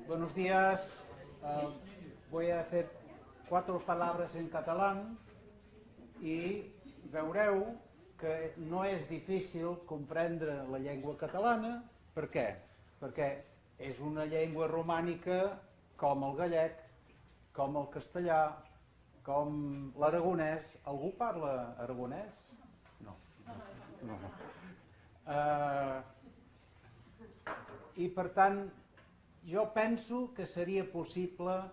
Buenos días. Voy a hacer 4 paraules en catalán i veureu que no és difícil comprendre la llengua catalana. Per què? Perquè és una llengua romànica com el gallec, com el castellà, com l'aragonès. Algú parla aragonès? No. I per tant, jo penso que seria possible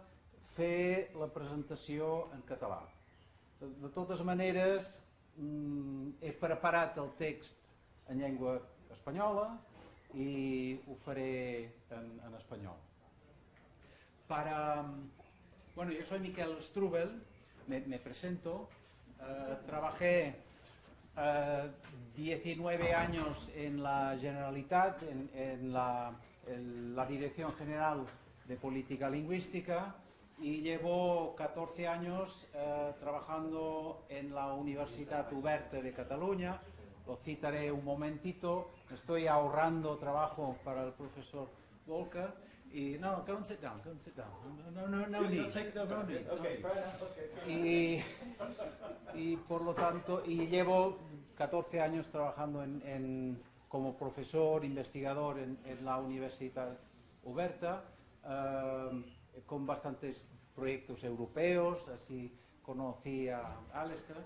fer la presentació en català. De totes maneres, he preparat el text en llengua espanyola i ho faré en espanyol. Bueno, yo soy Miquel Strubel, me presento. Trabajé 19 años en la Generalitat, en la Dirección General de Política Lingüística, y llevo 14 años trabajando en la Universitat Oberta de Cataluña. Lo citaré un momentito. Estoy ahorrando trabajo para el profesor Volca. Y no, go and sit down, go and sit down. No need. Okay, fair enough. Okay. Y por lo tanto, y llevo 14 años trabajando como profesor, investigador en la Universitat Oberta, con bastantes proyectos europeos, así conocí a Alistair.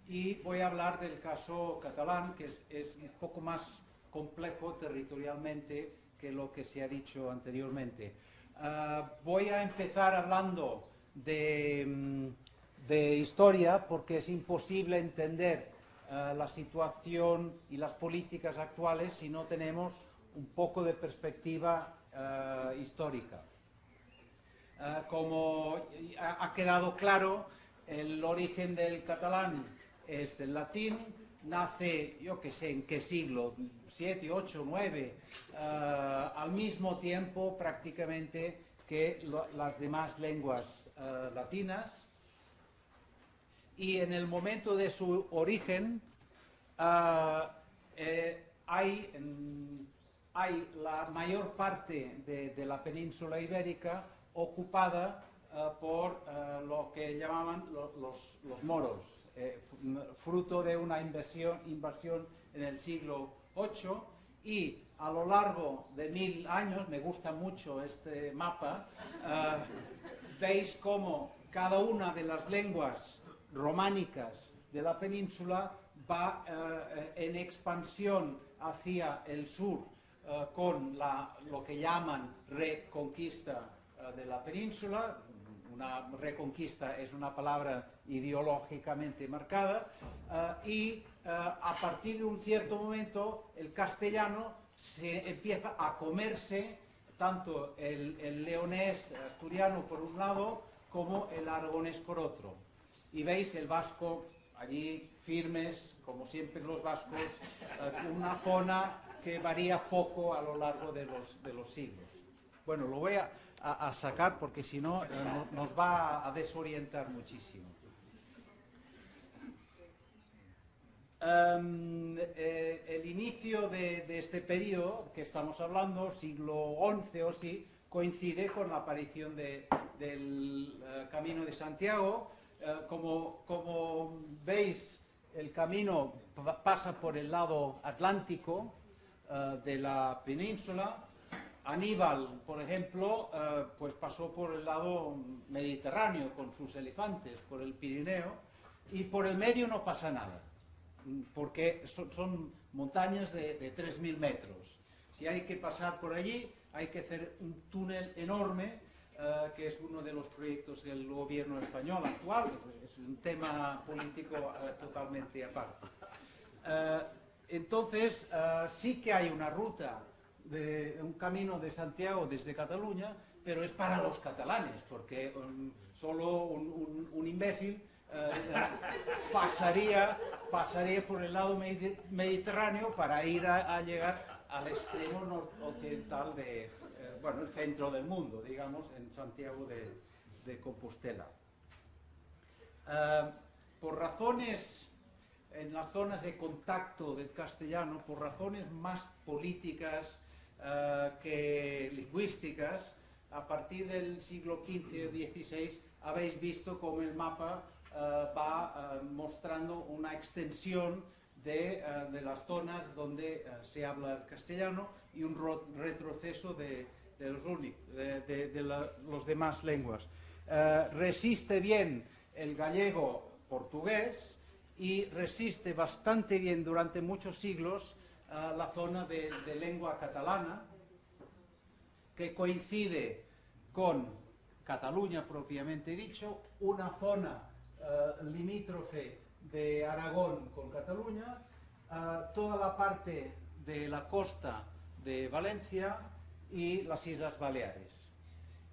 Y voy a hablar del caso catalán, que es un poco más complejo territorialmente que lo que se ha dicho anteriormente. Voy a empezar hablando de historia, porque es imposible entender la situación y las políticas actuales si no tenemos un poco de perspectiva histórica. Como ha quedado claro, el origen del catalán es del latín, nace, yo que sé, ¿en qué siglo? 7, 8, 9, al mismo tiempo prácticamente que las demás lenguas latinas. Y en el momento de su origen hay la mayor parte de la península ibérica ocupada por lo que llamaban los moros, fruto de una invasión en el siglo VIII, y a lo largo de 1000 años, me gusta mucho este mapa, veis cómo cada una de las lenguas románicas de la península va en expansión hacia el sur con lo que llaman reconquista de la península. Una reconquista es una palabra ideológicamente marcada, y a partir de un cierto momento el castellano se empieza a comerse tanto el leonés asturiano por un lado como el aragonés por otro. Y veis el vasco allí firmes, como siempre los vascos, una zona que varía poco a lo largo de los siglos. Bueno, lo voy a sacar porque si no nos va a desorientar muchísimo. El inicio de este periodo que estamos hablando, siglo XI o sí, coincide con la aparición del Camino de Santiago. Como veis, el camino pasa por el lado atlántico de la península. Aníbal, por ejemplo, pues pasó por el lado mediterráneo con sus elefantes, por el Pirineo, y por el medio no pasa nada, porque son montañas de 3000 metros. Si hay que pasar por allí, hay que hacer un túnel enorme, que es uno de los proyectos del gobierno español actual, es un tema político totalmente aparte. Entonces, sí que hay una ruta, un camino de Santiago desde Cataluña, pero es para los catalanes, porque solo un imbécil pasaría por el lado mediterráneo para ir a llegar al extremo occidental el centro del mundo, digamos, en Santiago de Compostela. Por razones, en las zonas de contacto del castellano, por razones más políticas que lingüísticas, a partir del siglo XV o XVI habéis visto cómo el mapa va mostrando una extensión de las zonas donde se habla el castellano y un retroceso de los demás lenguas. Resiste bien el gallego portugués y resiste bastante bien durante muchos siglos la zona de lengua catalana, que coincide con Cataluña propiamente dicho, una zona limítrofe de Aragón con Cataluña, toda la parte de la costa de Valencia y las Islas Baleares.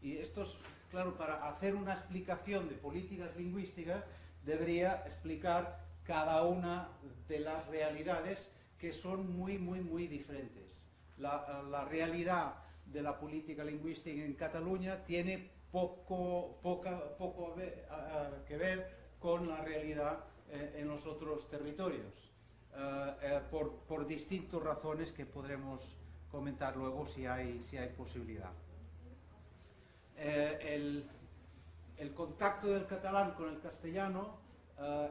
Y esto es, claro, para hacer una explicación de políticas lingüísticas debería explicar cada una de las realidades que son muy diferentes. La realidad de la política lingüística en Cataluña tiene poco que ver con la realidad en los otros territorios, por distintas razones que podremos comentar luego si hay posibilidad. El contacto del catalán con el castellano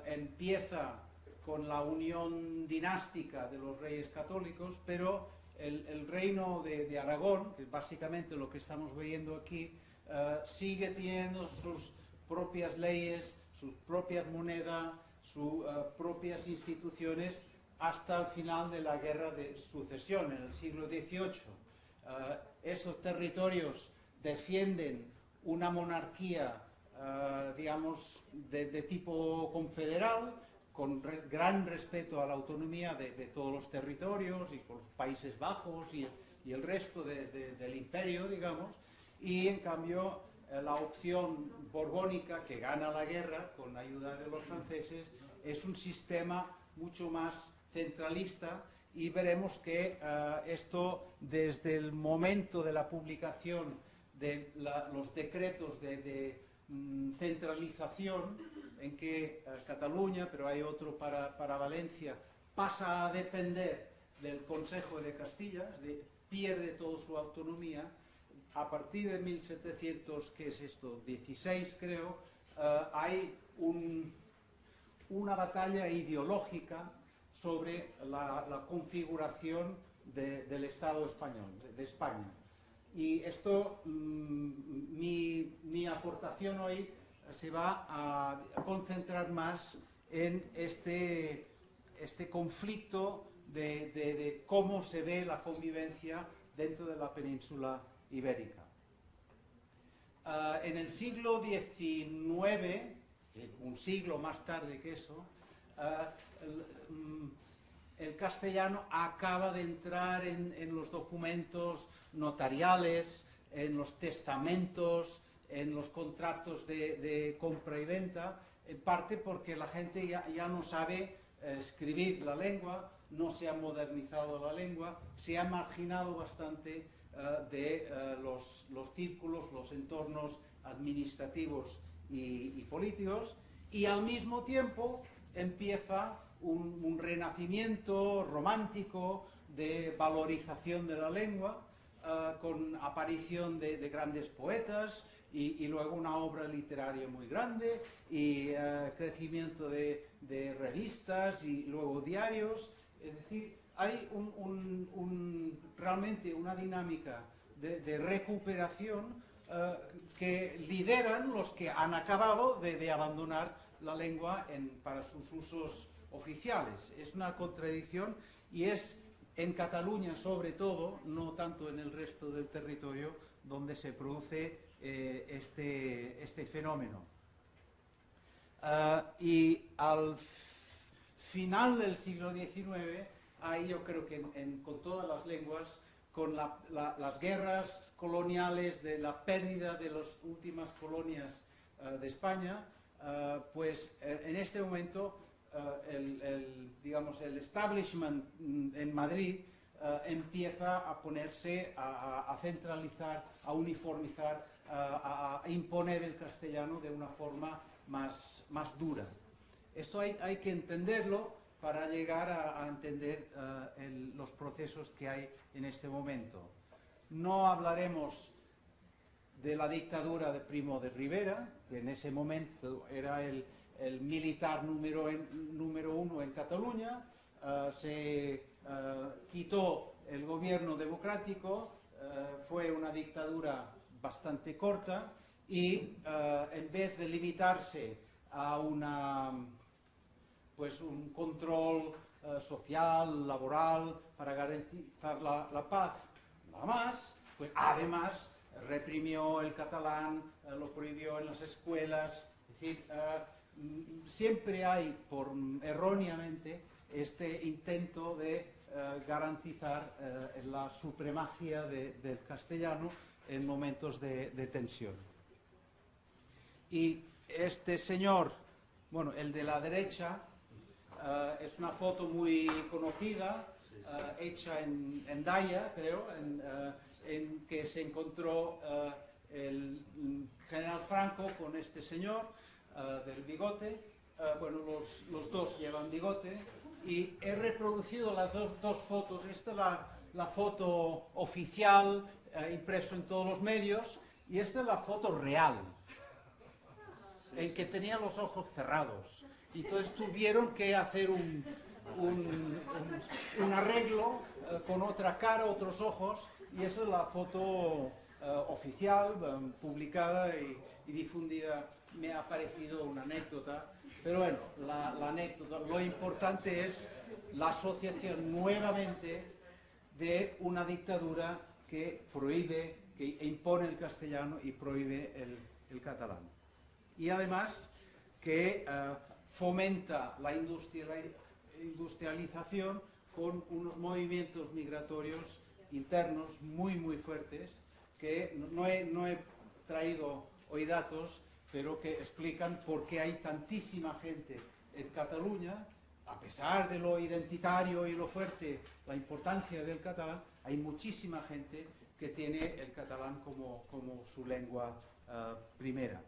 empieza con la unión dinástica de los reyes católicos, pero el reino de Aragón, que es básicamente lo que estamos viendo aquí, sigue teniendo sus propias leyes, sus propias monedas, sus propias instituciones hasta el final de la Guerra de Sucesión, en el siglo XVIII. Esos territorios defienden una monarquía, digamos, de tipo confederal, con gran respeto a la autonomía de todos los territorios y con los Países Bajos y el resto del imperio, digamos, y en cambio la opción borbónica que gana la guerra con la ayuda de los franceses es un sistema mucho más centralista, y veremos que esto desde el momento de la publicación de los decretos de centralización, en que Cataluña, pero hay otro para Valencia, pasa a depender del Consejo de Castilla, pierde toda su autonomía. A partir de 1700, ¿qué es esto? 16 creo, hay una batalla ideológica sobre la configuración del Estado español, de España. Y esto, mi aportación hoy se va a concentrar más en este conflicto de cómo se ve la convivencia dentro de la península ibérica. En el siglo XIX, un siglo más tarde que eso, el castellano acaba de entrar en los documentos notariales, en los testamentos, en los contratos de compra y venta, en parte porque la gente ya no sabe escribir la lengua, no se ha modernizado la lengua, se ha marginado bastante de los círculos, los entornos administrativos y políticos, y al mismo tiempo empieza un renacimiento romántico de valorización de la lengua, con aparición de grandes poetas y luego una obra literaria muy grande y crecimiento de revistas y luego diarios. Es decir, hay realmente una dinámica de recuperación que lideran los que han acabado de abandonar la lengua para sus usos oficiales. Es una contradicción, y es en Cataluña sobre todo, no tanto en el resto del territorio, donde se produce este fenómeno. Y al final del siglo XIX, ahí yo creo que con todas las lenguas, con las guerras coloniales, de la pérdida de las últimas colonias de España, pues en este momento digamos, el establishment en Madrid empieza a ponerse a centralizar, a uniformizar, a imponer el castellano de una forma más dura. Esto hay que entenderlo para llegar a entender los procesos que hay en este momento. No hablaremos de la dictadura de Primo de Rivera, que en ese momento era el militar número uno en Cataluña. Se quitó el gobierno democrático, fue una dictadura bastante corta y en vez de limitarse a un control social, laboral, para garantizar la paz, nada más, pues además reprimió el catalán, lo prohibió en las escuelas. Es decir, siempre hay, erróneamente, este intento de garantizar la supremacía del castellano en momentos de tensión. Y este señor, bueno, el de la derecha, es una foto muy conocida, hecha en Daya, creo, en que se encontró el general Franco con este señor del bigote. Bueno, los dos llevan bigote, y he reproducido las dos fotos. Esta es la foto oficial, impreso en todos los medios, y esta es la foto real, en que tenía los ojos cerrados. Y entonces tuvieron que hacer un arreglo con otra cara, otros ojos, y esa es la foto oficial, publicada y difundida. Me ha parecido una anécdota, pero bueno, la anécdota, lo importante es la asociación nuevamente de una dictadura que prohíbe, que impone el castellano y prohíbe el catalán. Y además que fomenta la industrialización con unos movimientos migratorios internos muy fuertes, que no he traído hoy datos, pero que explican por qué hay tantísima gente en Cataluña. A pesar de lo identitario y lo fuerte, la importancia del catalán, hay muchísima gente que tiene el catalán como su lengua primera.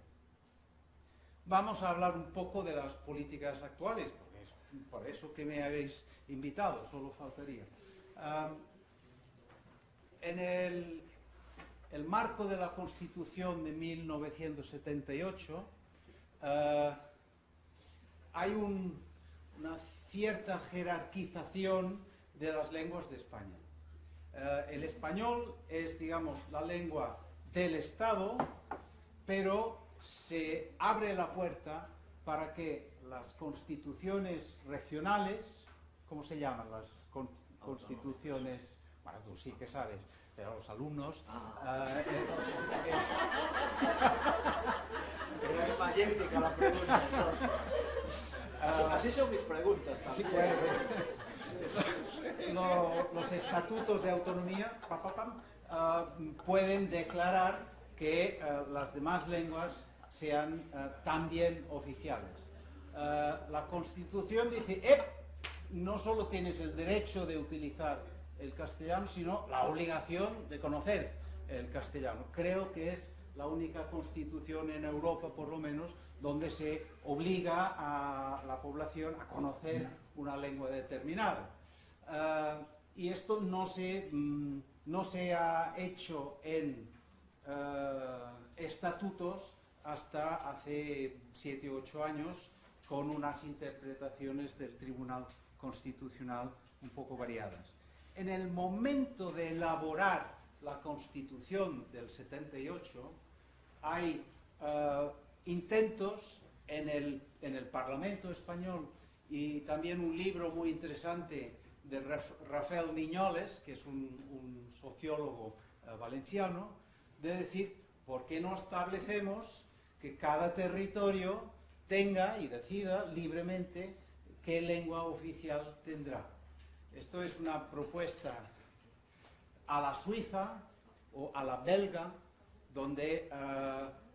Vamos a hablar un poco de las políticas actuales, porque es por eso que me habéis invitado, solo faltaría. En el marco de la Constitución de 1978 hay una cierta jerarquización de las lenguas de España. El español es, digamos, la lengua del Estado, pero se abre la puerta para que las constituciones regionales, ¿cómo se llaman las constituciones? Bueno, tú sí que sabes, pero los alumnos... Era magnífica la pregunta. Así son mis preguntas también. Los estatutos de autonomía pueden declarar que las demás lenguas sean también oficiales. La Constitución dice, no solo tienes el derecho de utilizar el castellano, sino la obligación de conocer el castellano. Creo que es la única constitución en Europa, por lo menos, donde se obliga a la población a conocer una lengua determinada. Y esto no se ha hecho en estatutos hasta hace 7 u 8 años, con unas interpretaciones del Tribunal Constitucional un poco variadas. En el momento de elaborar la Constitución del 78, hay intentos en el Parlamento español, y también un libro muy interesante de Rafael Miñoles, que es un sociólogo valenciano, de decir, ¿por qué no establecemos que cada territorio tenga y decida libremente qué lengua oficial tendrá? Esto es una propuesta a la suiza o a la belga, donde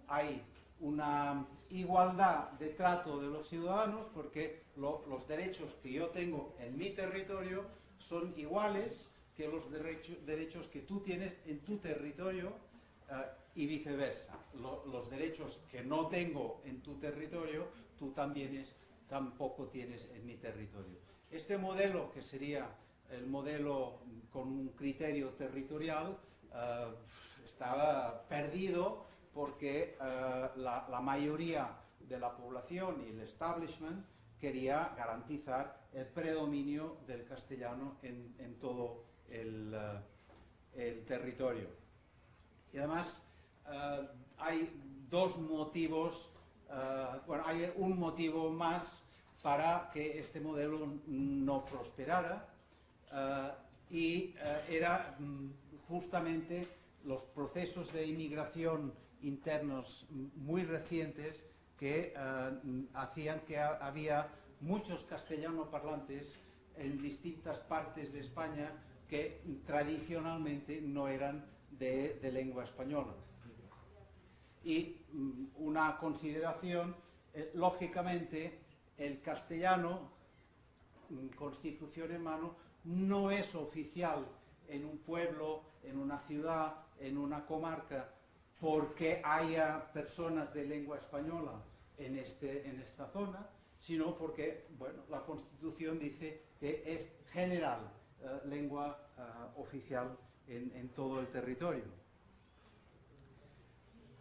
hay una igualdad de trato de los ciudadanos, porque los derechos que yo tengo en mi territorio son iguales que los derechos que tú tienes en tu territorio, y viceversa. Los derechos que no tengo en tu territorio, tú tampoco tienes en mi territorio. Este modelo, que sería el modelo con un criterio territorial, estaba perdido porque la mayoría de la población y el establishment quería garantizar el predominio del castellano en todo el territorio. Y además hay dos motivos, bueno, hay un motivo más para que este modelo no prosperara, y era justamente los procesos de inmigración internos muy recientes que hacían que había muchos castellanoparlantes en distintas partes de España que tradicionalmente no eran de lengua española. Y una consideración, lógicamente, el castellano, Constitución en mano, no es oficial en un pueblo, en una ciudad, en una comarca, porque haya personas de lengua española en esta zona, sino porque, bueno, la Constitución dice que es general, lengua oficial en todo el territorio.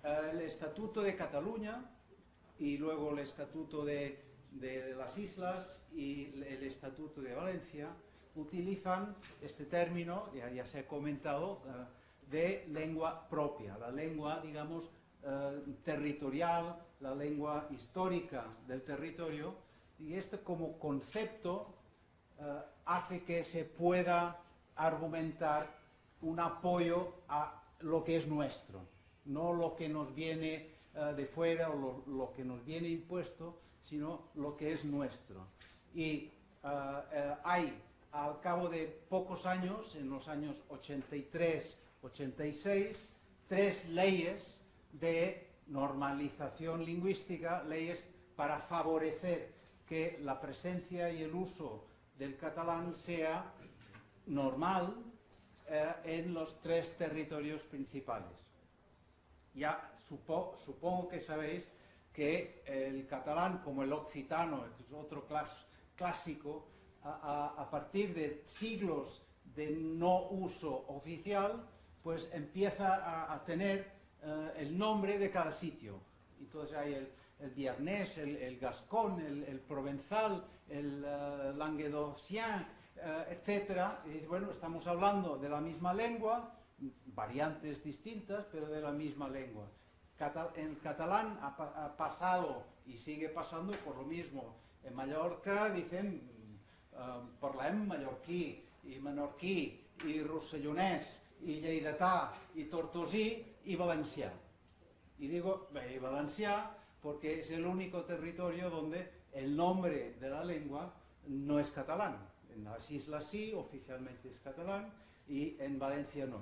El Estatuto de Cataluña y luego el Estatuto de las Islas y el Estatuto de Valencia utilizan este término, ya se ha comentado, de lengua propia, la lengua, digamos, territorial, la lengua histórica del territorio, y esto como concepto hace que se pueda argumentar un apoyo a lo que es nuestro, no lo que nos viene de fuera o lo que nos viene impuesto, sino lo que es nuestro. Y hay, al cabo de pocos años, en los años 83-86, 3 leyes de normalización lingüística, leyes para favorecer que la presencia y el uso del catalán sea normal en los 3 territorios principales. Ya supongo que sabéis que el catalán, como el occitano, que es otro clásico, a partir de siglos de no uso oficial, pues empieza a tener el nombre de cada sitio. Entonces hay el Biarnés, el Gascón, el Provenzal, el Languedocien, etc. Y bueno, estamos hablando de la misma lengua, variantes distintas, pero de la misma lengua. En catalán ha pasado y sigue pasando por lo mismo. En Mallorca dicen parlem mallorquí y menorquí y rossellonès y lleidatà y tortosí y valencià. Y digo valencià porque es el único territorio donde el nombre de la lengua no es catalán. En las islas sí, oficialmente es catalán, y en Valencia no.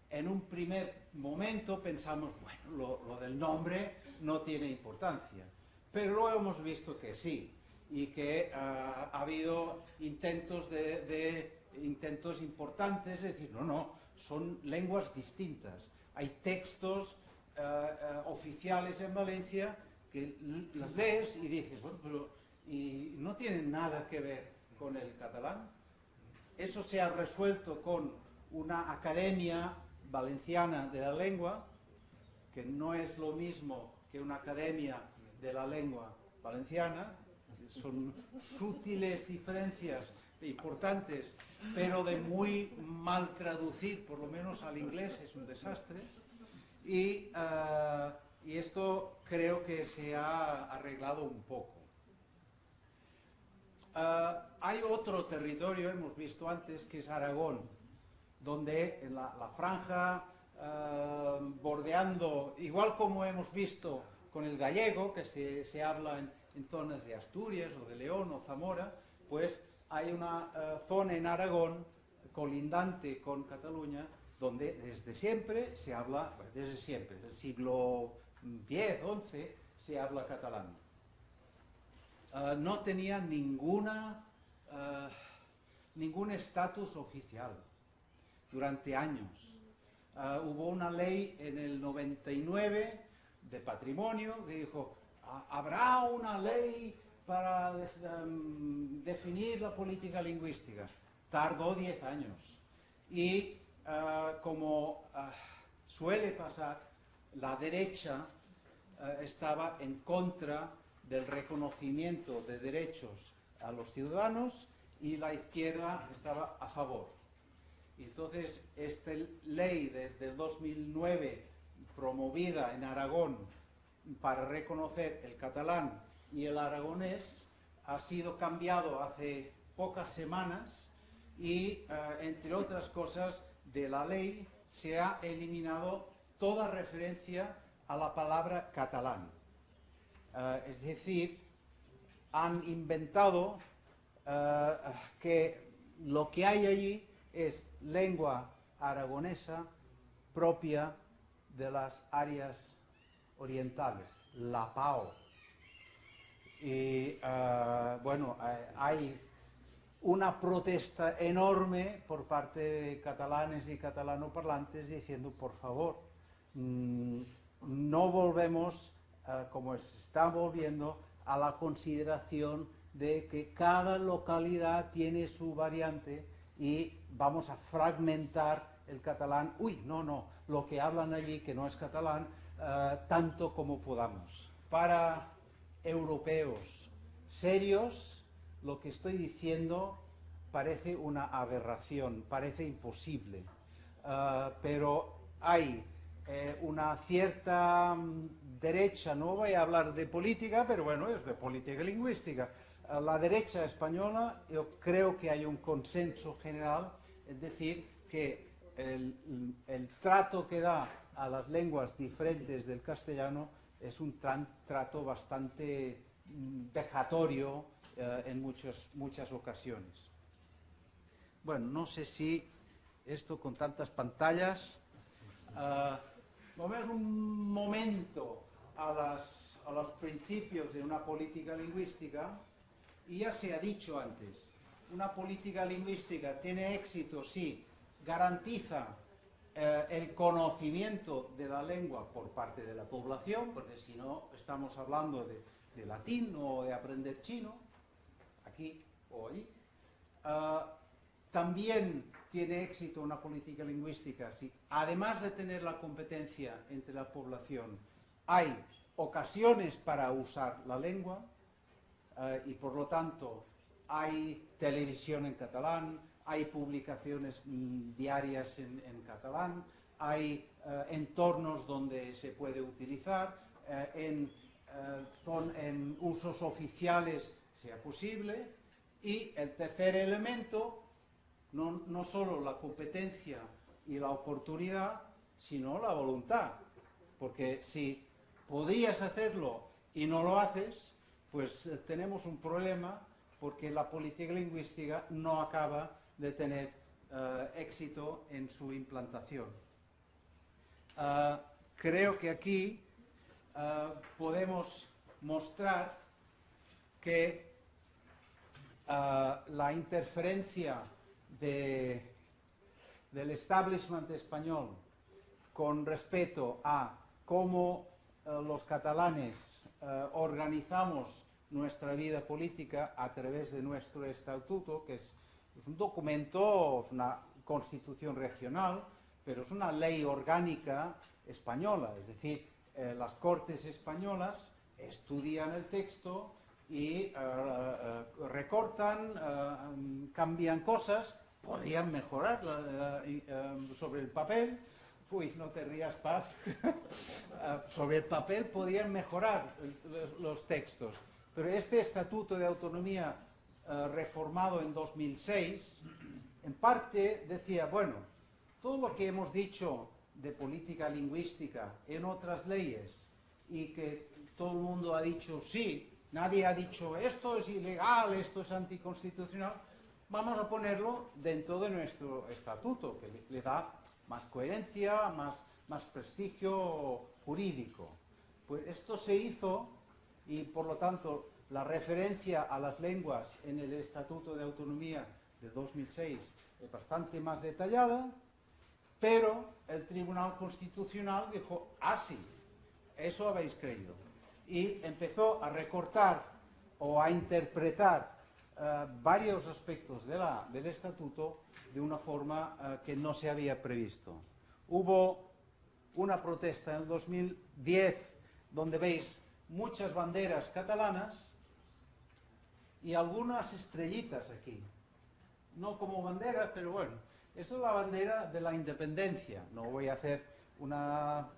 En un primer momento pensamos, bueno, lo del nombre no tiene importancia, pero luego hemos visto que sí, y que ha habido intentos intentos importantes de decir, no, son lenguas distintas. Hay textos oficiales en Valencia que las lees y dices, bueno, pero y no tienen nada que ver con el catalán. Eso se ha resuelto con una academia valenciana de la lengua, que no es lo mismo que una academia de la lengua valenciana, son sutiles diferencias importantes, pero de muy mal traducir, por lo menos al inglés es un desastre, y esto creo que se ha arreglado un poco. Hay otro territorio, hemos visto antes, que es Aragón, donde en la franja, bordeando, igual como hemos visto con el gallego, que se habla en zonas de Asturias o de León o Zamora, pues hay una zona en Aragón colindante con Cataluña, donde desde siempre se habla, desde siempre, del siglo X, XI, se habla catalán. No tenía ningún estatus oficial durante años. Hubo una ley en el 99 de patrimonio que dijo, habrá una ley para definir la política lingüística. Tardó 10 años. Y como suele pasar, la derecha estaba en contra del reconocimiento de derechos a los ciudadanos y la izquierda estaba a favor. Entonces, esta ley del 2009, promovida en Aragón para reconocer el catalán y el aragonés, ha sido cambiado hace pocas semanas y, entre otras cosas, de la ley se ha eliminado toda referencia a la palabra catalán. Es decir, han inventado que lo que hay allí es lengua aragonesa propia de las áreas orientales, la PAO. Y bueno, hay una protesta enorme por parte de catalanes y catalanoparlantes diciendo, por favor, no volvemos, como se está volviendo, a la consideración de que cada localidad tiene su variante y vamos a fragmentar el catalán. Uy, no, lo que hablan allí, que no es catalán, tanto como podamos. Para europeos serios, lo que estoy diciendo parece una aberración, parece imposible, pero hay una cierta derecha, no voy a hablar de política, pero bueno, es de política lingüística. La derecha española, yo creo que hay un consenso general, es decir, que el trato que da a las lenguas diferentes del castellano es un trato bastante vejatorio en muchas ocasiones. Bueno, no sé si esto con tantas pantallas... Vamos un momento a los principios de una política lingüística, y ya se ha dicho antes, una política lingüística tiene éxito si garantiza el conocimiento de la lengua por parte de la población, porque si no estamos hablando de latín o de aprender chino, aquí o allí. También tiene éxito una política lingüística si, además de tener la competencia entre la población, hay ocasiones para usar la lengua y, por lo tanto, hay televisión en catalán, hay publicaciones diarias en catalán, hay entornos donde se puede utilizar, son en usos oficiales sea posible, y el tercer elemento, no solo la competencia y la oportunidad, sino la voluntad. Porque si podrías hacerlo y no lo haces, pues tenemos un problema, porque la política lingüística no acaba de tener éxito en su implantación. Creo que aquí podemos mostrar que la interferencia del establishment español con respecto a cómo los catalanes organizamos nuestra vida política a través de nuestro estatuto, que es un documento, una constitución regional, pero es una ley orgánica española, es decir, las Cortes españolas estudian el texto y recortan, cambian cosas, podrían mejorar sobre el papel. Uy, no te rías, Paz. Sobre el papel podrían mejorar los textos. Pero este Estatuto de Autonomía reformado en 2006, en parte decía, bueno, todo lo que hemos dicho de política lingüística en otras leyes y que todo el mundo ha dicho sí, nadie ha dicho esto es ilegal, esto es anticonstitucional, vamos a ponerlo dentro de nuestro estatuto, que le da más coherencia, más prestigio jurídico. Pues esto se hizo y, por lo tanto, la referencia a las lenguas en el Estatuto de Autonomía de 2006 es bastante más detallada, pero el Tribunal Constitucional dijo, sí, eso habéis creído. Y empezó a recortar o a interpretar varios aspectos del Estatuto de una forma que no se había previsto. Hubo una protesta en el 2010 donde veis muchas banderas catalanas y algunas estrellitas aquí. No como bandera, pero bueno, eso es la bandera de la independencia. No voy a hacer una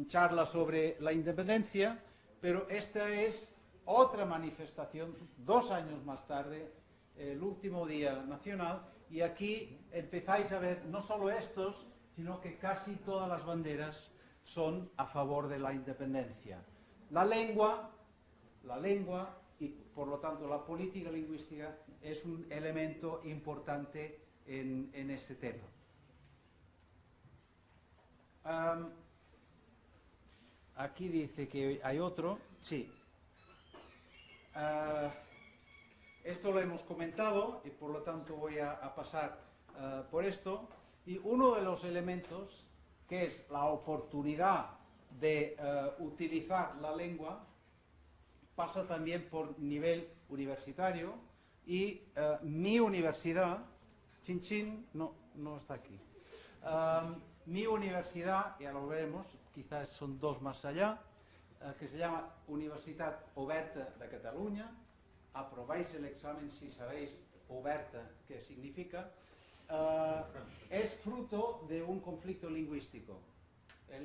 charla sobre la independencia, pero esta es otra manifestación, 2 años más tarde, el último día nacional, y aquí empezáis a ver no solo estos, sino que casi todas las banderas son a favor de la independencia. La lengua y por lo tanto la política lingüística es un elemento importante en este tema. Aquí dice que hay otro, sí. Esto lo hemos comentado y por lo tanto voy a pasar por esto. Y uno de los elementos, que es la oportunidad de utilizar la lengua, pasa también por nivel universitario y mi universidad, chin chin, no está aquí. Mi universidad, ya lo veremos, quizás son 2 más allá, que se llama Universitat Oberta de Catalunya. Aprobáis el examen si sabéis Oberta qué significa. Es fruto de un conflicto lingüístico.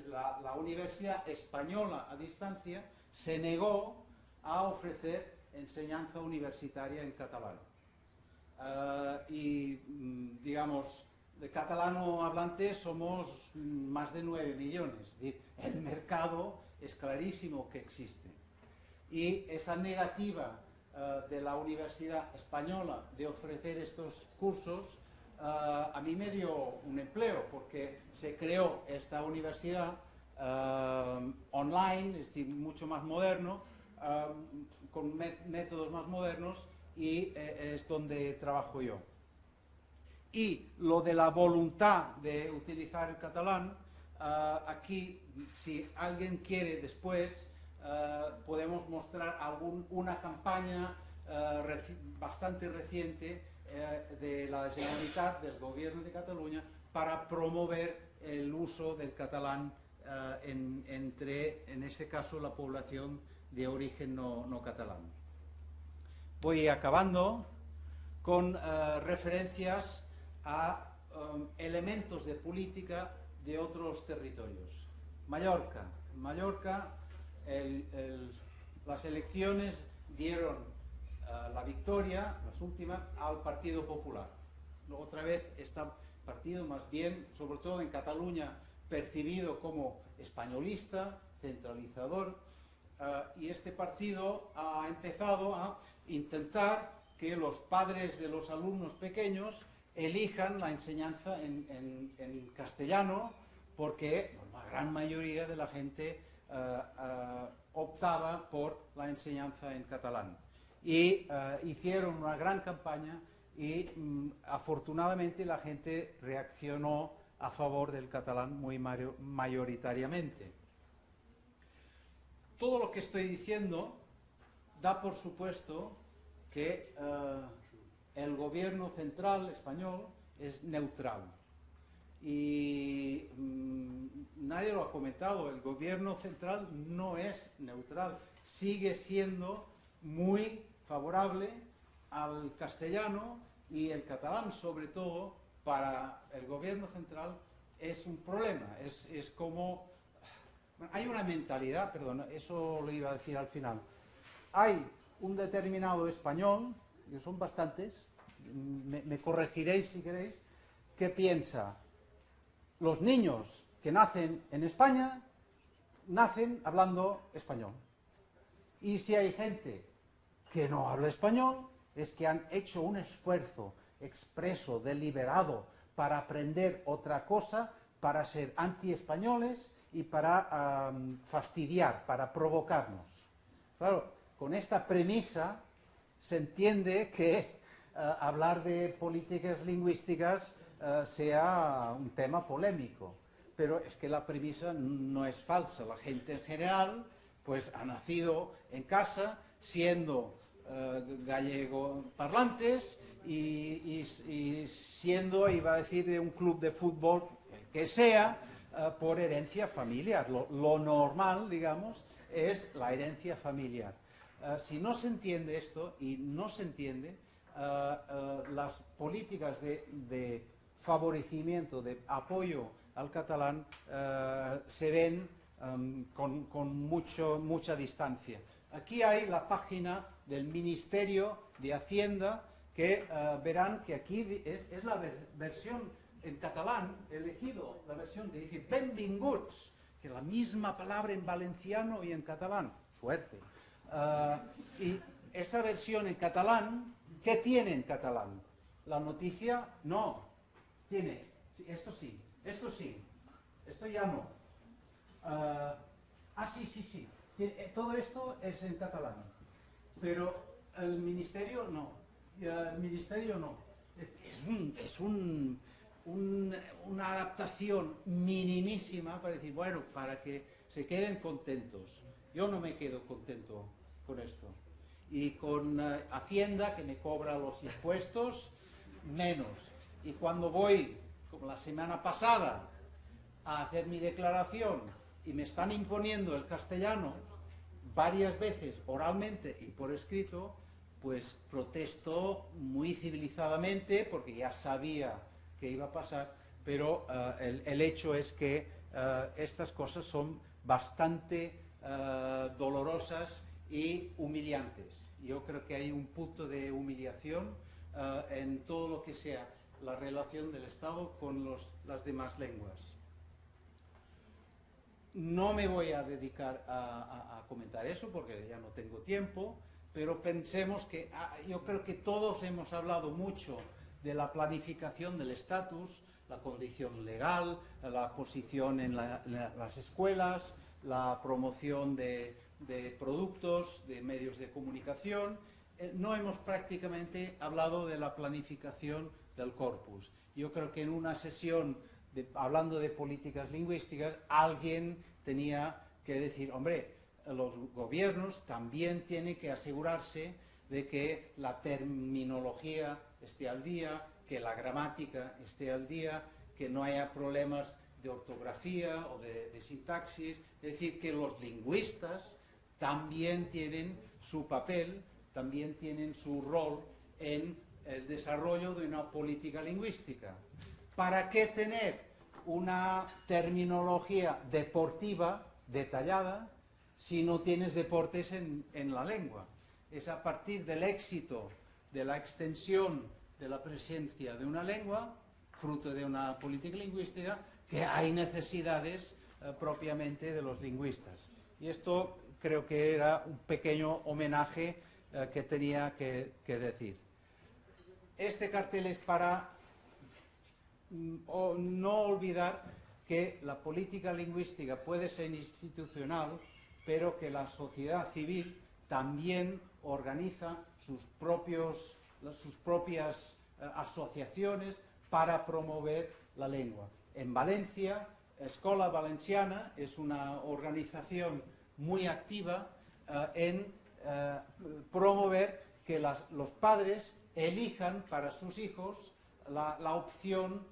La Universidad Española a distancia se negó a ofrecer enseñanza universitaria en catalán. Digamos, de catalano hablantes somos más de 9 millones. Es decir, el mercado es clarísimo que existe. Y esa negativa de la Universidad Española de ofrecer estos cursos a mí me dio un empleo, porque se creó esta universidad online, es decir, mucho más moderno, con métodos más modernos, y es donde trabajo yo. Y lo de la voluntad de utilizar el catalán, aquí, si alguien quiere después, podemos mostrar una campaña bastante reciente de la Generalitat, del Gobierno de Cataluña, para promover el uso del catalán en este caso, la población de origen no catalán. Voy acabando con referencias a elementos de política de otros territorios. Mallorca, las elecciones dieron la victoria, las últimas, al Partido Popular. Otra vez, este partido, más bien, sobre todo en Cataluña, percibido como españolista, centralizador, y este partido ha empezado a intentar que los padres de los alumnos pequeños elijan la enseñanza en castellano, porque la gran mayoría de la gente optaba por la enseñanza en catalán. Y hicieron una gran campaña y afortunadamente la gente reaccionó a favor del catalán muy mayoritariamente. Todo lo que estoy diciendo da por supuesto que el gobierno central español es neutral. Y nadie lo ha comentado, el gobierno central no es neutral, sigue siendo muy favorable al castellano, y el catalán, sobre todo, para el gobierno central es un problema. Es como... hay una mentalidad, perdón, eso lo iba a decir al final. Hay un determinado español, que son bastantes, me corregiréis si queréis, que piensa: los niños que nacen en España nacen hablando español. Y si hay gente que no habla español, es que han hecho un esfuerzo expreso, deliberado, para aprender otra cosa, para ser anti-españoles y para fastidiar, para provocarnos. Claro, con esta premisa se entiende que hablar de políticas lingüísticas sea un tema polémico, pero es que la premisa no es falsa. La gente en general pues ha nacido en casa siendo gallego parlantes y siendo, iba a decir, de un club de fútbol que sea, por herencia familiar. Lo normal, digamos, es la herencia familiar. Si no se entiende esto, y no se entiende, las políticas de favorecimiento, de apoyo al catalán, se ven con mucha distancia. Aquí hay la página del Ministerio de Hacienda, que verán que aquí es la versión en catalán, he elegido la versión que dice benvinguts, que es la misma palabra en valenciano y en catalán. Suerte. Y esa versión en catalán, ¿qué tiene en catalán? La noticia, no. Tiene, esto sí, esto ya no. Sí. Todo esto es en catalán, pero el ministerio no. El ministerio no. Es una adaptación minimísima para decir, bueno, para que se queden contentos. Yo no me quedo contento con esto. Y con Hacienda, que me cobra los impuestos, menos. Y cuando voy, como la semana pasada, a hacer mi declaración y me están imponiendo el castellano varias veces oralmente y por escrito, pues protesto muy civilizadamente porque ya sabía que iba a pasar, pero el hecho es que estas cosas son bastante dolorosas y humillantes. Yo creo que hay un punto de humillación en todo lo que sea la relación del Estado con las demás lenguas. No me voy a dedicar a comentar eso porque ya no tengo tiempo, pero pensemos que yo creo que todos hemos hablado mucho de la planificación del estatus, la condición legal, la posición en las escuelas, la promoción de productos, de medios de comunicación. No hemos prácticamente hablado de la planificación del corpus. Yo creo que en una sesión hablando de políticas lingüísticas, alguien tenía que decir, hombre, los gobiernos también tienen que asegurarse de que la terminología esté al día, que la gramática esté al día, que no haya problemas de ortografía o de sintaxis, es decir, que los lingüistas también tienen su papel, también tienen su rol en el desarrollo de una política lingüística. ¿Para qué tener una terminología deportiva detallada si no tienes deportes en la lengua? Es a partir del éxito de la extensión de la presencia de una lengua, fruto de una política lingüística, que hay necesidades propiamente de los lingüistas. Y esto creo que era un pequeño homenaje que tenía que decir. Este cartel es para no olvidar que la política lingüística puede ser institucional, pero que la sociedad civil también organiza sus propias asociaciones para promover la lengua. En Valencia, Escola Valenciana es una organización muy activa en promover que los padres elijan para sus hijos la opción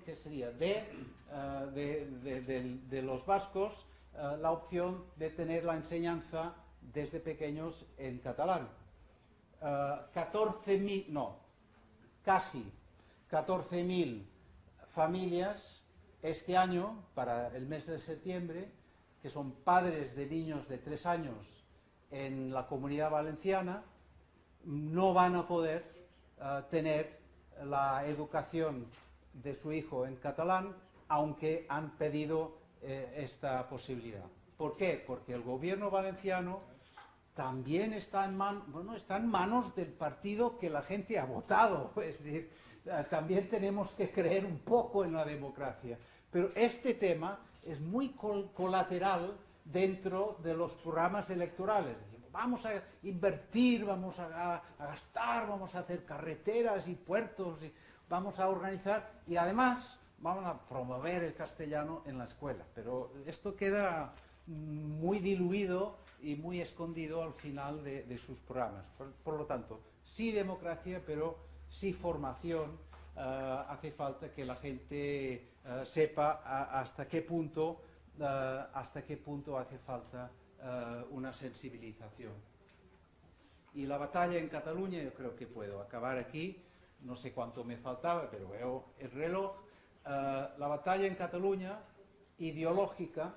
que sería de los vascos, la opción de tener la enseñanza desde pequeños en catalán. Casi 14.000 familias este año, para el mes de septiembre, que son padres de niños de 3 años en la Comunidad Valenciana, no van a poder tener la educación de su hijo en catalán, aunque han pedido esta posibilidad. ¿Por qué? Porque el gobierno valenciano también está en manos del partido que la gente ha votado. Es decir, también tenemos que creer un poco en la democracia. Pero este tema es muy colateral dentro de los programas electorales. Vamos a invertir, vamos a gastar, vamos a hacer carreteras y puertos, y vamos a organizar y además vamos a promover el castellano en la escuela. Pero esto queda muy diluido y muy escondido al final de sus programas. Por lo tanto, sí democracia, pero sí formación hace falta que la gente sepa hasta qué punto hace falta una sensibilización. Y la batalla en Cataluña, yo creo que puedo acabar aquí, no sé cuánto me faltaba, pero veo el reloj. La batalla en Cataluña, ideológica,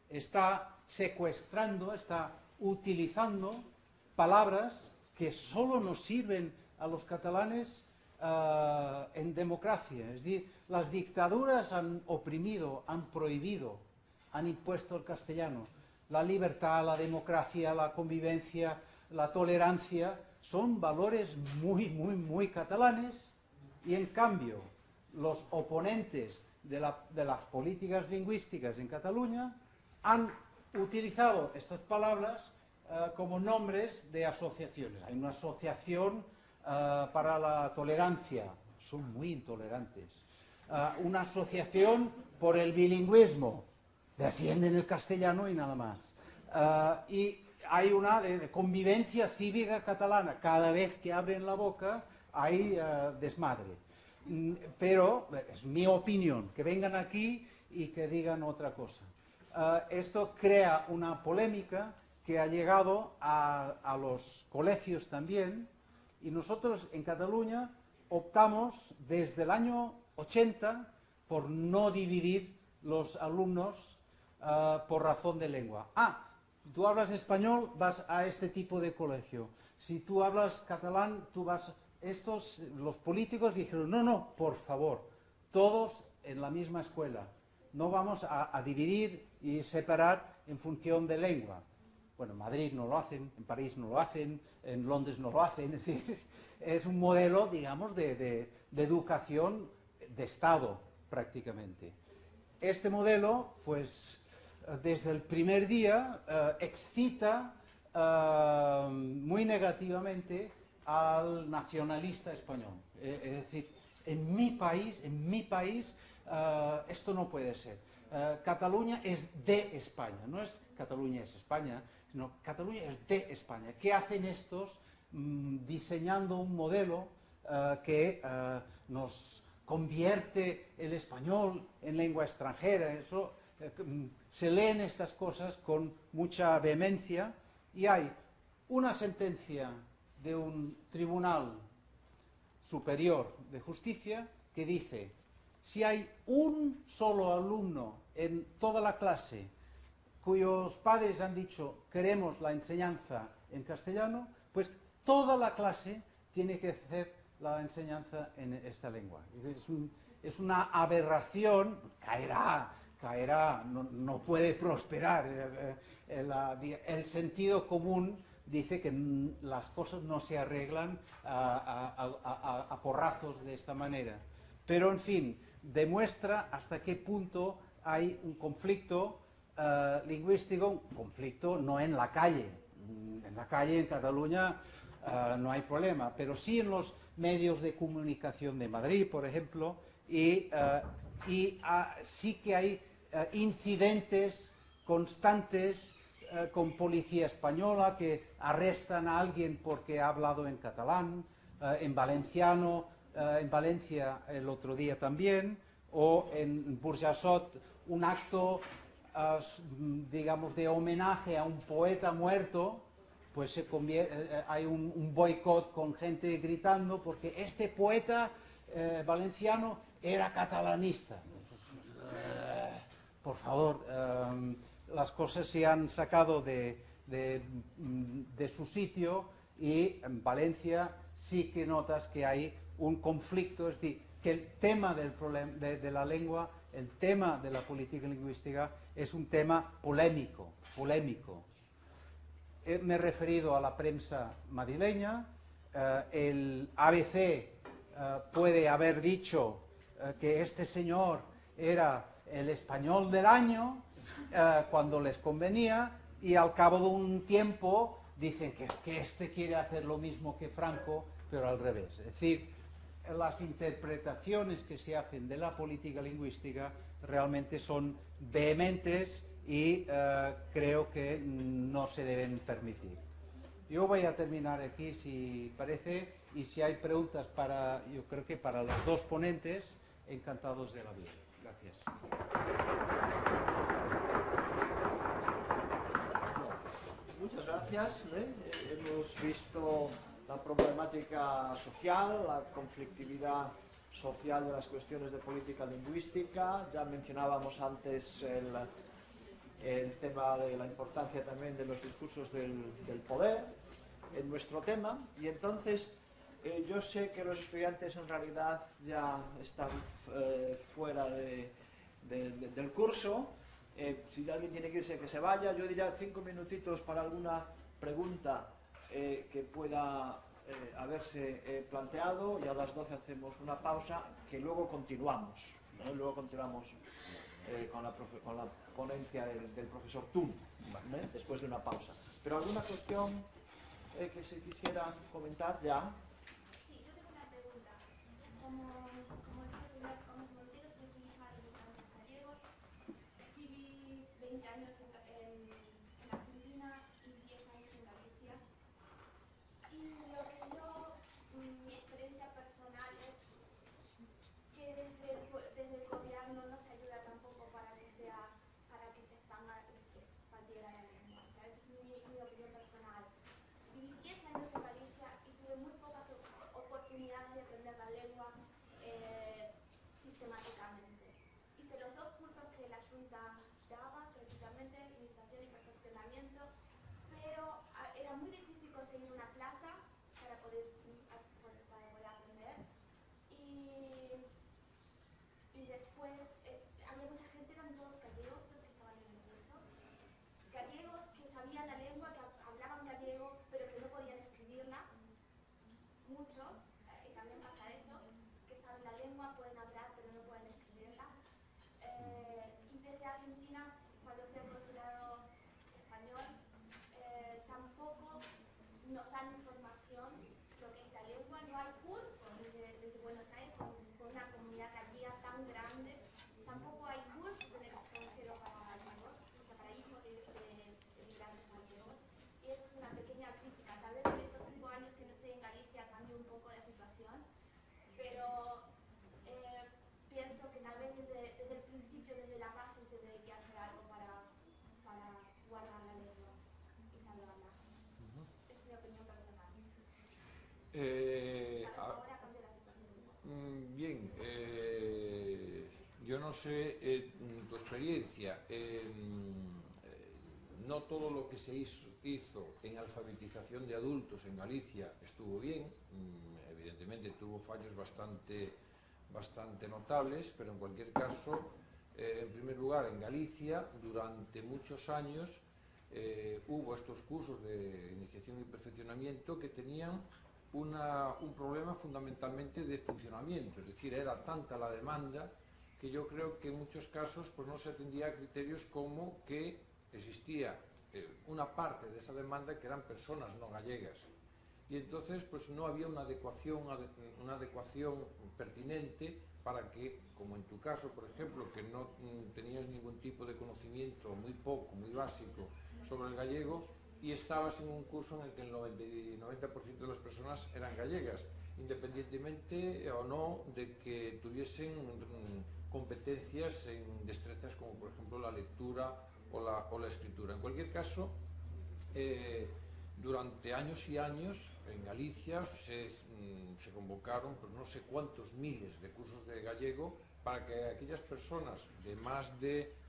está secuestrando, está utilizando palabras que solo nos sirven a los catalanes en democracia. Es decir, las dictaduras han oprimido, han prohibido, han impuesto el castellano. La libertad, la democracia, la convivencia, la tolerancia son valores muy catalanes, y en cambio los oponentes de las políticas lingüísticas en Cataluña han utilizado estas palabras como nombres de asociaciones. Hay una asociación para la tolerancia, son muy intolerantes. Una asociación por el bilingüismo, defienden el castellano y nada más. Y hay una de convivencia cívica catalana, cada vez que abren la boca hay desmadre. Pero es mi opinión, que vengan aquí y que digan otra cosa. Esto crea una polémica que ha llegado a los colegios también, y nosotros en Cataluña optamos desde el año 80 por no dividir los alumnos por razón de lengua. Tú hablas español, vas a este tipo de colegio. Si tú hablas catalán, tú vas... Los políticos dijeron, no, por favor, todos en la misma escuela. No vamos a dividir y separar en función de lengua. Bueno, en Madrid no lo hacen, en París no lo hacen, en Londres no lo hacen. Es decir, es un modelo, digamos, de educación de Estado, prácticamente. Este modelo, pues, desde el primer día excita muy negativamente al nacionalista español. Es decir, en mi país esto no puede ser. Cataluña es de España, no es Cataluña es España, sino Cataluña es de España. ¿Qué hacen estos diseñando un modelo que nos convierte el español en lengua extranjera? Eso, se leen estas cosas con mucha vehemencia, y hay una sentencia de un tribunal superior de justicia que dice: si hay un solo alumno en toda la clase cuyos padres han dicho queremos la enseñanza en castellano, pues toda la clase tiene que hacer la enseñanza en esta lengua. Es una aberración, caerá, no puede prosperar. El sentido común dice que las cosas no se arreglan a porrazos de esta manera. Pero, en fin, demuestra hasta qué punto hay un conflicto lingüístico, un conflicto no en la calle. En la calle, en Cataluña, no hay problema, pero sí en los medios de comunicación de Madrid, por ejemplo, y sí que hay incidentes constantes con policía española que arrestan a alguien porque ha hablado en catalán, en valenciano, en Valencia el otro día también, o en Burjassot un acto, digamos, de homenaje a un poeta muerto, pues hay un boicot con gente gritando porque este poeta valenciano era catalanista. Por favor, las cosas se han sacado de su sitio, y en Valencia sí que notas que hay un conflicto, es decir, que el tema del problema de la lengua, el tema de la política lingüística es un tema polémico. Me he referido a la prensa madrileña. El ABC puede haber dicho que este señor era el español del año cuando les convenía, y al cabo de un tiempo dicen que este quiere hacer lo mismo que Franco, pero al revés. Es decir, las interpretaciones que se hacen de la política lingüística realmente son vehementes y creo que no se deben permitir. Yo voy a terminar aquí, si parece, y si hay preguntas para, yo creo que para los dos ponentes, encantados de la vida. Gracias. Muchas gracias. Hemos visto la problemática social, la conflictividad social de las cuestiones de política lingüística. Ya mencionábamos antes el tema de la importancia también de los discursos del poder en nuestro tema. Y entonces yo sé que los estudiantes en realidad ya están fuera del curso. Si alguien tiene que irse, que se vaya. Yo diría 5 minutitos para alguna pregunta que pueda haberse planteado, y a las 12 hacemos una pausa que luego continuamos. Luego continuamos con la ponencia del profesor Thun, después de una pausa. Pero alguna cuestión que se quisiera comentar ya. Sí, yo tengo una pregunta. Como quiero ser hija de inmigrantes gallegos, viví 20 años en Argentina y 10 años en Galicia. Y lo que yo, mi experiencia personal es que desde el gobierno no se ayuda tampoco para que se expandiera la lengua. O sea, esa es mi opinión personal. Viví 10 años en Galicia y tuve muy pocas oportunidades de aprender la lengua sistemáticamente. Hice los 2 cursos que la Junta daba, precisamente iniciación y perfeccionamiento, pero era muy difícil conseguir una plaza para poder aprender. Y después había mucha gente, eran todos gallegos los que estaban en el curso. Gallegos que sabían la lengua, que hablaban gallego, pero que no podían escribirla. Muchos, y también pasa eso, que saben la lengua, pueden hablar, pero no pueden escribirla. Y desde Argentina, cuando fui al consulado español, tampoco nos dan información lo que es la lengua. No hay cursos desde Buenos Aires con una comunidad gallega tan grande. Tampoco hay cursos en el extranjero para gallegos, o sea, para hijos de inmigrantes gallegos. Y eso es una pequeña crítica. Tal vez en estos 5 años que no estoy en Galicia cambie un poco la situación, pero pienso que tal vez desde el principio, desde la base, se debería hacer algo para guardar la lengua y salvarla. Es mi opinión personal. Ahora cambia la situación. Bien, yo no sé tu experiencia. No todo lo que se hizo en alfabetización de adultos en Galicia estuvo bien. Evidentemente tuvo fallos bastante notables, pero en cualquier caso, en primer lugar, en Galicia durante muchos años hubo estos cursos de iniciación y perfeccionamiento que tenían un problema fundamentalmente de funcionamiento, es decir, era tanta la demanda que yo creo que en muchos casos pues no se atendía a criterios como que existía una parte de esa demanda que eran personas no gallegas, y entonces pues no había una adecuación pertinente para que, como en tu caso, por ejemplo, que no tenías ningún tipo de conocimiento, muy poco, muy básico, sobre el gallego, y estabas en un curso en el que el 90% de las personas eran gallegas, independientemente o no de que tuviesen competencias en destrezas como por ejemplo la lectura o la escritura. En cualquier caso, durante años y años en Galicia se convocaron pues no sé cuántos miles de cursos de gallego para que aquellas personas de más de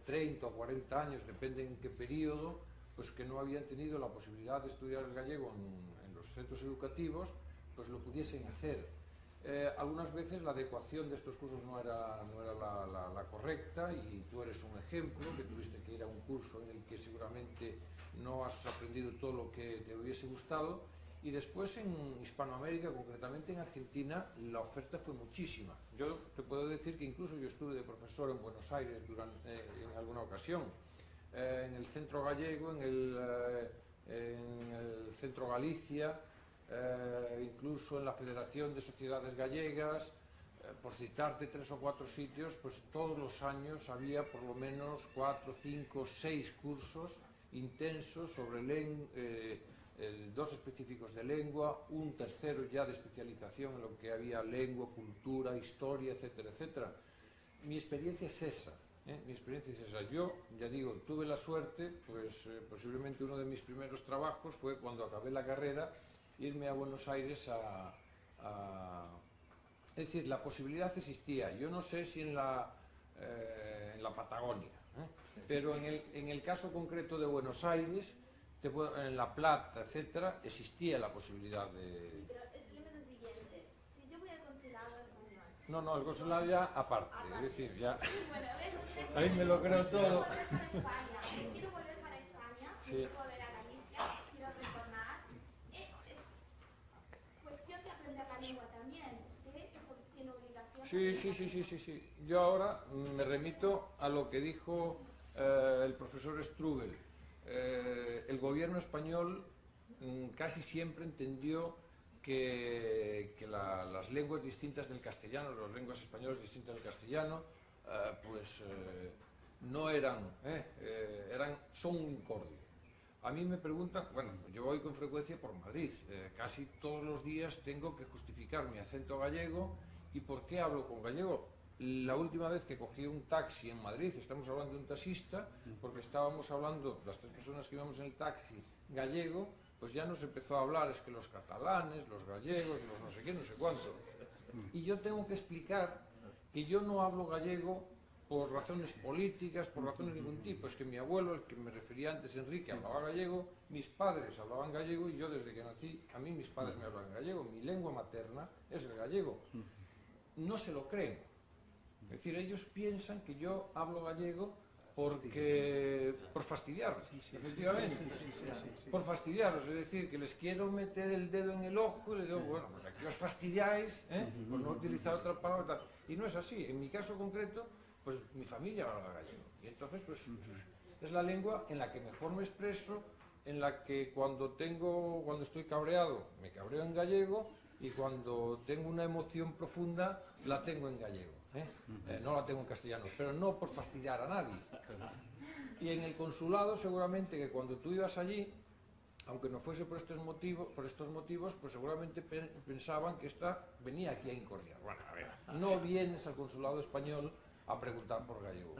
30 o 40 años, depende en qué periodo, pues que no habían tenido la posibilidad de estudiar el gallego en los centros educativos, pues lo pudiesen hacer. Algunas veces la adecuación de estos cursos no era la correcta, y tú eres un ejemplo, que tuviste que ir a un curso en el que seguramente no has aprendido todo lo que te hubiese gustado. Y después en Hispanoamérica, concretamente en Argentina, la oferta fue muchísima. Yo te puedo decir que incluso yo estuve de profesor en Buenos Aires en alguna ocasión, en el Centro Gallego, en el Centro Galicia, incluso en la Federación de Sociedades Gallegas, por citarte 3 o 4 sitios, pues todos los años había por lo menos 4, 5, 6 cursos intensos sobre 2 específicos de lengua, un tercero ya de especialización en lo que había lengua, cultura, historia, etcétera, etcétera. Mi experiencia es esa. Mi experiencia es esa. Yo, ya digo, tuve la suerte, pues posiblemente uno de mis primeros trabajos fue cuando acabé la carrera, irme a Buenos Aires Es decir, la posibilidad existía. Yo no sé si en la Patagonia, pero en el caso concreto de Buenos Aires, en La Plata, etcétera, existía la posibilidad de... Pero el problema es lo siguiente, si yo voy al consulado español... No, el consulado ya aparte, es decir, ya... Bueno, a ver, Ahí me lo creo todo. Quiero volver para España, Sí. quiero volver a Galicia, quiero retornar. Es cuestión de aprender la lengua también. ¿Usted eso tiene obligación? Sí. Yo ahora me remito a lo que dijo el profesor Strubel. El gobierno español casi siempre entendió que las lenguas distintas del castellano, las lenguas españolas distintas del castellano, no son un incordio. A mí me preguntan, bueno, yo voy con frecuencia por Madrid, casi todos los días tengo que justificar mi acento gallego y por qué hablo con gallego. La última vez que cogí un taxi en Madrid, estamos hablando de un taxista, porque estábamos hablando, las 3 personas que íbamos en el taxi gallego, pues ya nos empezó a hablar, es que los catalanes, los gallegos, los no sé qué, no sé cuánto. Y yo tengo que explicar que yo no hablo gallego por razones políticas, por razones de ningún tipo. Es que mi abuelo, el que me refería antes, Enrique, hablaba gallego, mis padres hablaban gallego y yo desde que nací, a mí mis padres me hablan gallego. Mi lengua materna es el gallego. No se lo creen. Es decir, ellos piensan que yo hablo gallego por fastidiarlos, efectivamente, por fastidiarlos, es decir, que les quiero meter el dedo en el ojo y les digo, bueno, pues aquí os fastidiáis, por no utilizar otra palabra, y no es así. En mi caso concreto, pues mi familia habla gallego, y entonces pues es la lengua en la que mejor me expreso, en la que cuando estoy cabreado, me cabreo en gallego, y cuando tengo una emoción profunda, la tengo en gallego. No la tengo en castellano, pero no por fastidiar a nadie. Y en el consulado seguramente que cuando tú ibas allí, aunque no fuese por estos motivos, pues seguramente pensaban que esta venía aquí a incordiar. Bueno, a ver, no vienes al consulado español a preguntar por gallego.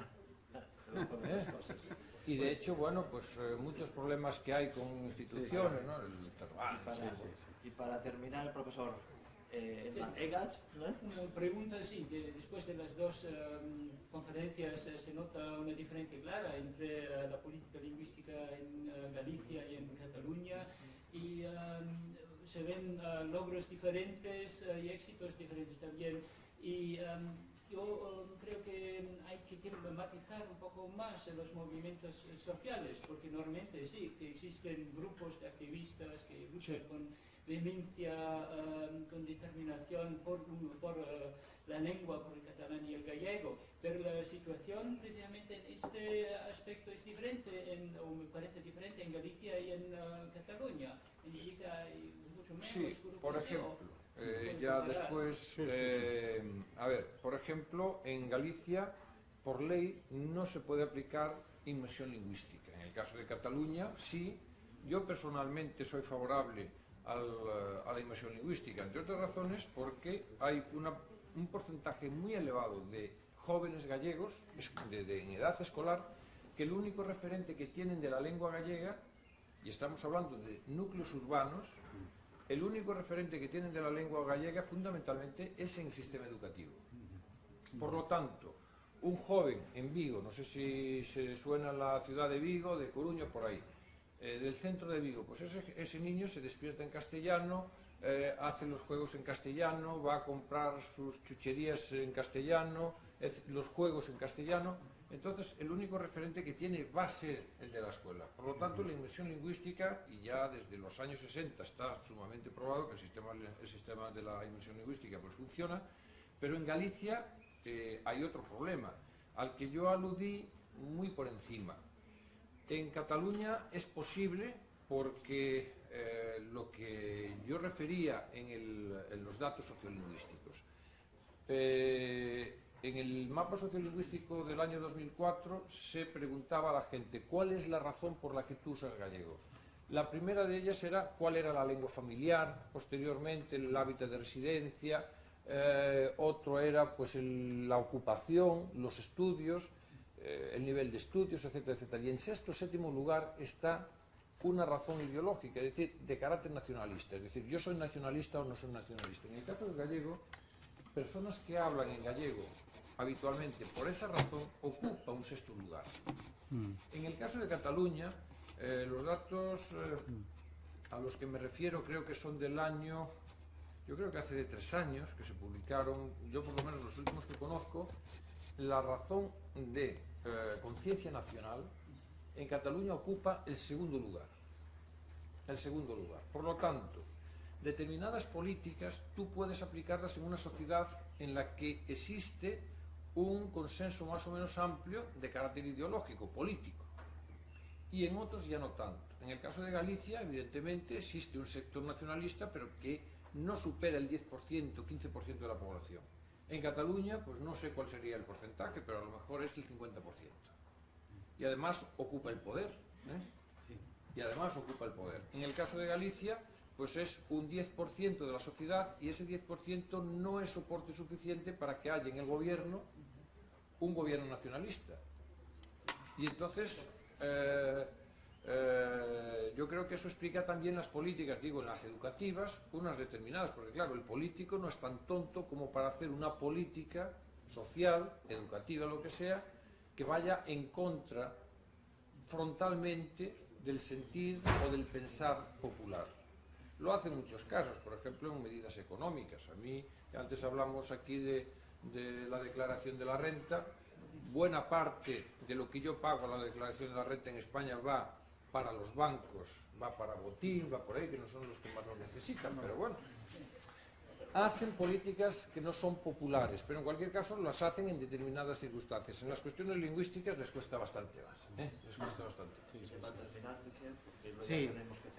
Y de hecho, bueno, pues muchos problemas que hay con instituciones, ¿no? Y para terminar, el profesor Eggert, ¿no? Una pregunta, sí, después de las 2 conferencias se nota una diferencia clara entre la política lingüística en Galicia y en Cataluña, y se ven logros diferentes y éxitos diferentes también. Y yo creo que hay que matizar un poco más los movimientos sociales, porque normalmente sí, que existen grupos de activistas que luchan con vehemencia, con determinación por la lengua, por el catalán y el gallego, pero la situación precisamente en este aspecto es diferente, o me parece diferente en Galicia y en Cataluña. En Galicia hay mucho menos. Sí, por ejemplo, ya después, a ver, por ejemplo, en Galicia, por ley, no se puede aplicar inmersión lingüística. En el caso de Cataluña, sí. Yo personalmente soy favorable a la inmersión lingüística, entre otras razones porque hay un porcentaje muy elevado de jóvenes gallegos en edad escolar que el único referente que tienen de la lengua gallega, y estamos hablando de núcleos urbanos, el único referente que tienen de la lengua gallega fundamentalmente es en el sistema educativo. Por lo tanto, un joven en Vigo, no sé si se suena la ciudad de Vigo, de Coruña, por ahí, del centro de Vigo, pues ese niño se despierta en castellano, hace los juegos en castellano, va a comprar sus chucherías en castellano, los juegos en castellano. Entonces el único referente que tiene va a ser el de la escuela. Por lo tanto, la inmersión lingüística, y ya desde los años 60 está sumamente probado que el sistema de la inmersión lingüística pues funciona, pero en Galicia hay otro problema, al que yo aludí muy por encima. En Cataluña es posible porque lo que yo refería en los datos sociolingüísticos. En el mapa sociolingüístico del año 2004 se preguntaba a la gente ¿cuál es la razón por la que tú usas gallego? La primera de ellas era cuál era la lengua familiar, posteriormente el hábitat de residencia, otro era pues la ocupación, los estudios, el nivel de estudios, etcétera, etcétera. Y en sexto o séptimo lugar está una razón ideológica, es decir, de carácter nacionalista. Es decir, yo soy nacionalista o no soy nacionalista. En el caso del gallego, personas que hablan en gallego habitualmente por esa razón ocupa un sexto lugar. En el caso de Cataluña, los datos a los que me refiero creo que son del año, yo creo que hace de 3 años que se publicaron, yo por lo menos los últimos que conozco, la razón de conciencia nacional en Cataluña ocupa el segundo lugar. El segundo lugar. Por lo tanto, determinadas políticas tú puedes aplicarlas en una sociedad en la que existe un consenso más o menos amplio de carácter ideológico, político. Y en otros ya no tanto. En el caso de Galicia, evidentemente, existe un sector nacionalista, pero que no supera el 10%, 15% de la población. En Cataluña, pues no sé cuál sería el porcentaje, pero a lo mejor es el 50%. Y además ocupa el poder. Y además ocupa el poder. En el caso de Galicia, pues es un 10% de la sociedad y ese 10% no es soporte suficiente para que haya en el gobierno un gobierno nacionalista. Y entonces, yo creo que eso explica también las políticas, digo, en las educativas, unas determinadas, porque claro, el político no es tan tonto como para hacer una política social, educativa, lo que sea, que vaya en contra frontalmente del sentir o del pensar popular. Lo hace en muchos casos, por ejemplo, en medidas económicas. A mí, antes hablamos aquí de la declaración de la renta, buena parte de lo que yo pago a la declaración de la renta en España va para los bancos, va para botín, va por ahí, que no son los que más lo necesitan, pero bueno. Hacen políticas que no son populares, pero en cualquier caso las hacen en determinadas circunstancias. En las cuestiones lingüísticas les cuesta bastante más. Les cuesta bastante. Sí,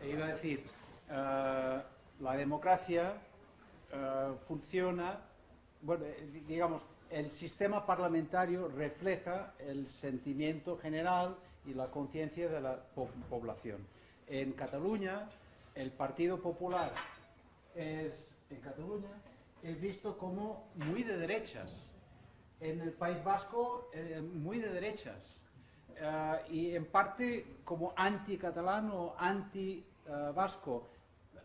iba a decir, la democracia funciona, bueno, digamos, el sistema parlamentario refleja el sentimiento general y la conciencia de la población. En Cataluña, el Partido Popular es visto como muy de derechas. En el País Vasco, muy de derechas. Y en parte como anti-catalán o anti-vasco.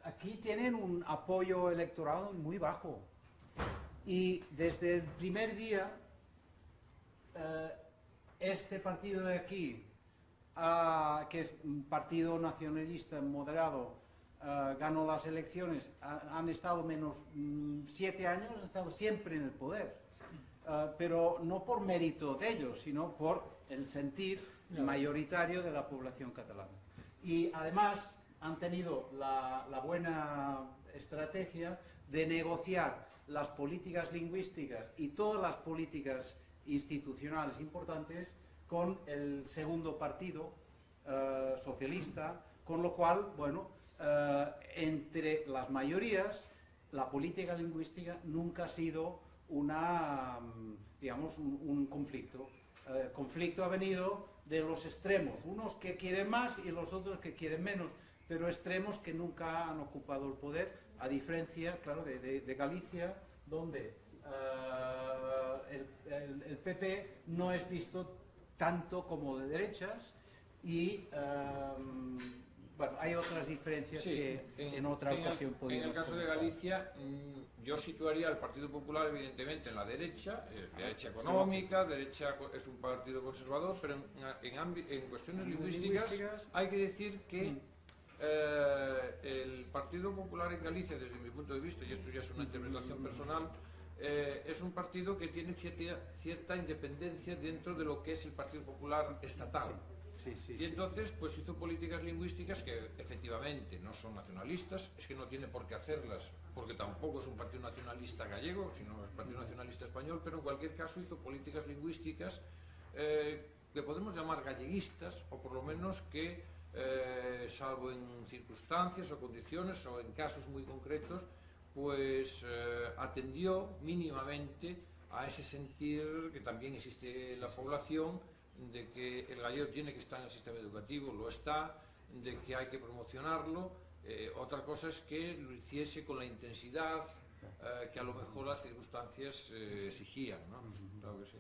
Aquí tienen un apoyo electoral muy bajo. Y desde el primer día, este partido de aquí, que es un partido nacionalista moderado, ganó las elecciones, han estado menos 7 años, han estado siempre en el poder. Pero no por mérito de ellos, sino por el sentir mayoritario de la población catalana. Y además han tenido la buena estrategia de negociar las políticas lingüísticas y todas las políticas institucionales importantes con el segundo partido socialista, con lo cual, bueno, entre las mayorías, la política lingüística nunca ha sido digamos, un conflicto. El conflicto ha venido de los extremos, unos que quieren más y los otros que quieren menos, pero extremos que nunca han ocupado el poder, a diferencia, claro, de Galicia, donde el PP no es visto tanto como de derechas y bueno, hay otras diferencias que en otra ocasión podríamos. En el caso de Galicia, yo situaría al Partido Popular evidentemente en la derecha económica, es un partido conservador, pero en cuestiones lingüísticas hay que decir que el Partido Popular en Galicia, desde mi punto de vista, y esto ya es una interpretación personal, es un partido que tiene cierta independencia dentro de lo que es el Partido Popular estatal. Y entonces pues hizo políticas lingüísticas que efectivamente no son nacionalistas, es que no tiene por qué hacerlas, porque tampoco es un partido nacionalista gallego, sino es partido nacionalista español, pero en cualquier caso hizo políticas lingüísticas que podemos llamar galleguistas, o por lo menos que, salvo en circunstancias o condiciones o en casos muy concretos, pues atendió mínimamente a ese sentir que también existe en la población, de que el gallego tiene que estar en el sistema educativo, lo está, de que hay que promocionarlo. Otra cosa es que lo hiciese con la intensidad que a lo mejor las circunstancias exigían, ¿no? Claro que sí.